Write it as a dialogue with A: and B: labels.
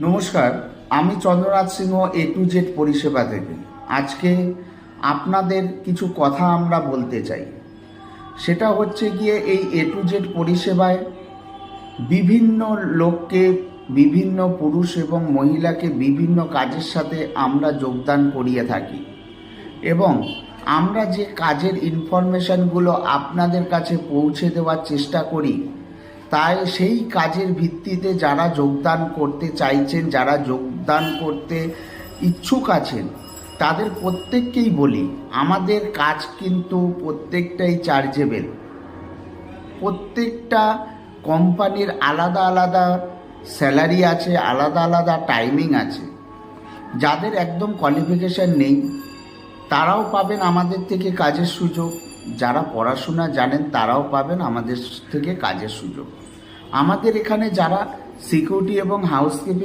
A: নমস্কার, আমি চন্দ্রনাথ সিংহ A to Z পরিষেবা থেকে। আজকে আপনাদের কিছু কথা আমরা বলতে চাই। সেটা হচ্ছে গিয়ে এই A to Z পরিষেবায় বিভিন্ন লোককে, বিভিন্ন পুরুষ এবং মহিলাকে বিভিন্ন কাজের সাথে আমরা যোগদান করিয়ে থাকি এবং আমরা যে কাজের ইনফরমেশানগুলো আপনাদের কাছে পৌঁছে দেওয়ার চেষ্টা করি, তাই সেই কাজের ভিত্তিতে যারা যোগদান করতে চাইছেন, যারা যোগদান করতে ইচ্ছুক আছেন, তাদের প্রত্যেককেই বলি আমাদের কাজ কিন্তু প্রত্যেকটাই চার্জেবল। প্রত্যেকটা কোম্পানির আলাদা আলাদা স্যালারি আছে, আলাদা আলাদা টাইমিং আছে। যাদের একদম কোয়ালিফিকেশান নেই তারাও পাবেন আমাদের থেকে কাজের সুযোগ, যারা পড়াশোনা জানেন তারাও পাবেন আমাদের থেকে কাজের সুযোগ। আমাদের এখানে যারা সিকিউরিটি এবং হাউসকিপিং